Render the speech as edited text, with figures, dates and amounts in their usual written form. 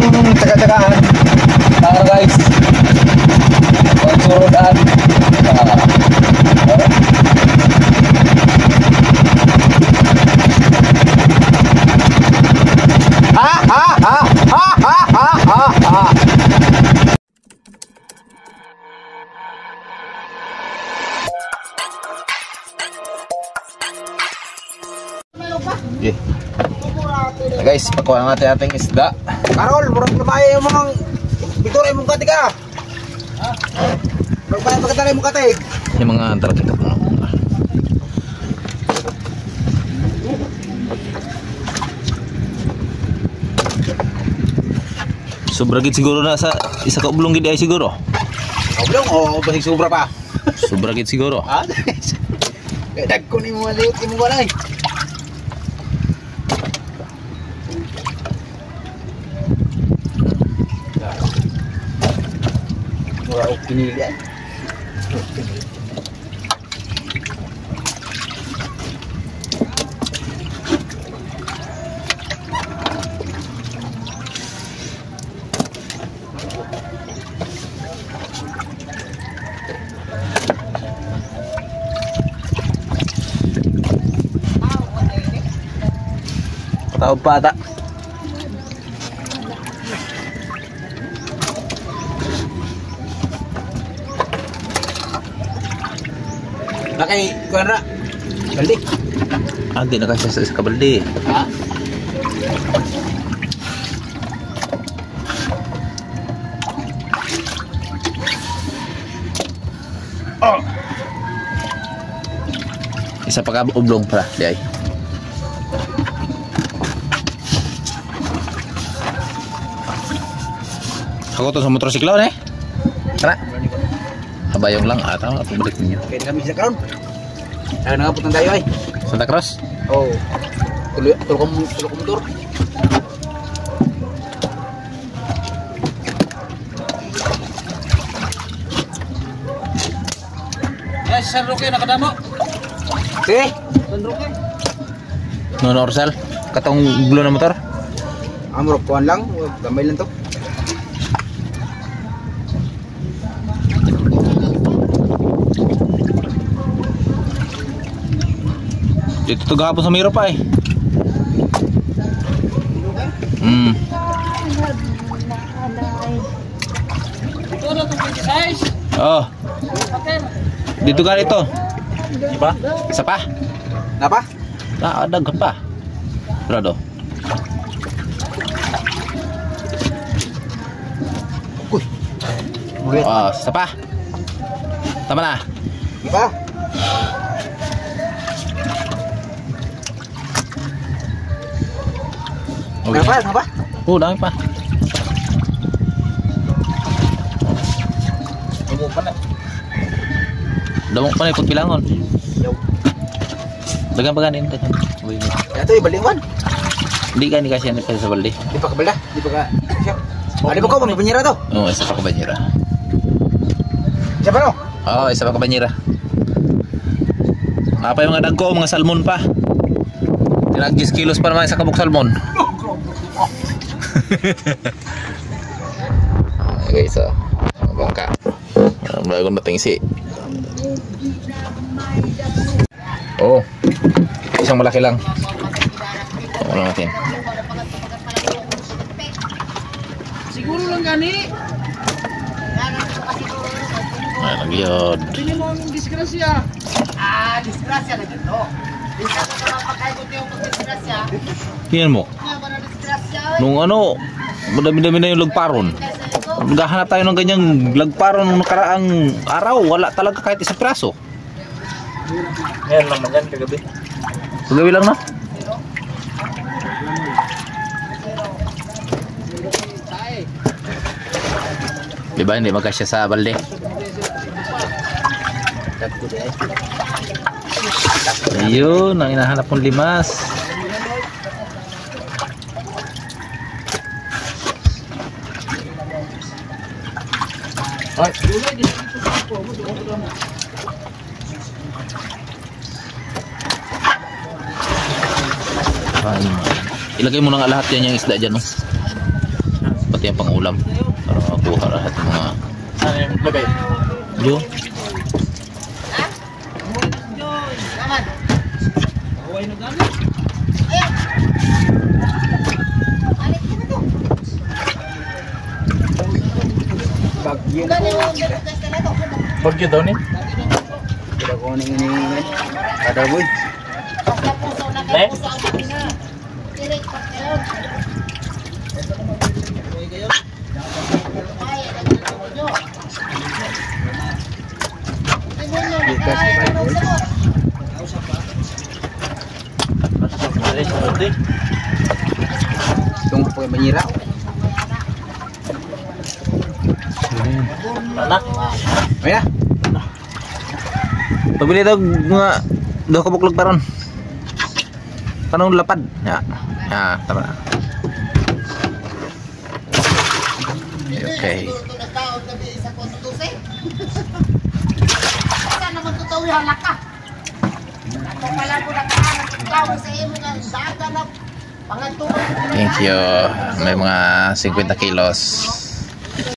tsaga-tsagaan. Para guys. Pagsurutan. Okay. Guys, pakuha natin ating isda. Karol, murag lumayo yung mga bituray mong katig ah. Magbayad pagkataray mong katig. Yung mga tarakita po. Sobra gid siguro na sa isa ka oblong gid ay siguro. Oblong o basig sobra pa. Sobra gid siguro. Ah, dagko ni mo maliit mo balay. Wala ko pinili ay. Tawag pa ata. Nakay kuan ra. Baldi. Hindi na kasi sa kabaldi. Ha? Oh. Isa pa ka oblong pa di ay. Ako to sa motorsiklo eh. Tara. Habayong lang ata pabalik niyo. Okay, kami sa karon. Ay nangaputan tayo ay. Santa Cruz. Oh. Tulok motor. Eh, San Roque nakadamo. Okay. San Roque. Nono Orsal. Katong bulo na motor. Amro kuan lang, gamay lang to. Dito to gahapon sa Miro pa eh. Ito na itong 26. Oh. Pater. Dito ka ito. Diba? Isa pa. Napa? Daghan pa. Brado. Uy. Bulit. Isa pa. Tama na. Diba? Okay. Napa? Dami pa. Imo pa na. Damok pa na ipot pilangon. Yo. Dagan pa ganin ka. Ito yung balingan. Hindi ka ni kasi yan sa balde. Di pa kabalda. Di pa ka. Di ba ko may banyera to? Oo, isa pa kabanyera. Siya pa no? Oo, isa pa kabanyera. Apa yung mga dagko, mga salmon pa. Tinag 10 kilos pa naman sa kabuk salmon. Okay, so bangka. Bago nating si. Oh. Isang malaki lang. Ano natin? Siguro lang gani. Ay, nagyod. Hindi mo ang disgrasya. Disgrasya na dito. Disgrasya na pagkaikot yung disgrasya. Tingnan mo. Nung ano, madami-dami na yung lagparon. Naghahanap tayo ng ganyang lagparon nung nakaraang araw. Wala talaga kahit isang piraso. Ngayon lang magan kagabi. Kagabi lang na. Diba hindi magkasya sa balde? Ayun, ang hinahanap kong limas. Ay, ilagay mo na nga lahat yan yung isda dyan, no? Ito yung pang-ulam. Para makuha lahat ng mga... Ano yung lagay? Yo. Naman. Huwag na gani. Ayan. Alit ka na to. Bagyo Gani mo ang galugas ka na to. Bagyo daw ni? Kita ko ning ini kada boy. Basta puso na kayo puso ang makina. Tirik pa kayo. Ay, nagkakaroon nyo. Tingnan nyo, nagkakaroon ng sagot. Alis sa puti. Tung po manira. Anak. Aya. Pabili daw mga daw kabuk lagparon. Kanong lapad. Ya. Ya, tama. Okay. Ito nagkaon gabi isa ko sa dose. Saan naman totoo yung halaka? Ako pala ko nagkaon sa imo nga daga na pangantuan. Thank you. May mga 50 kilos.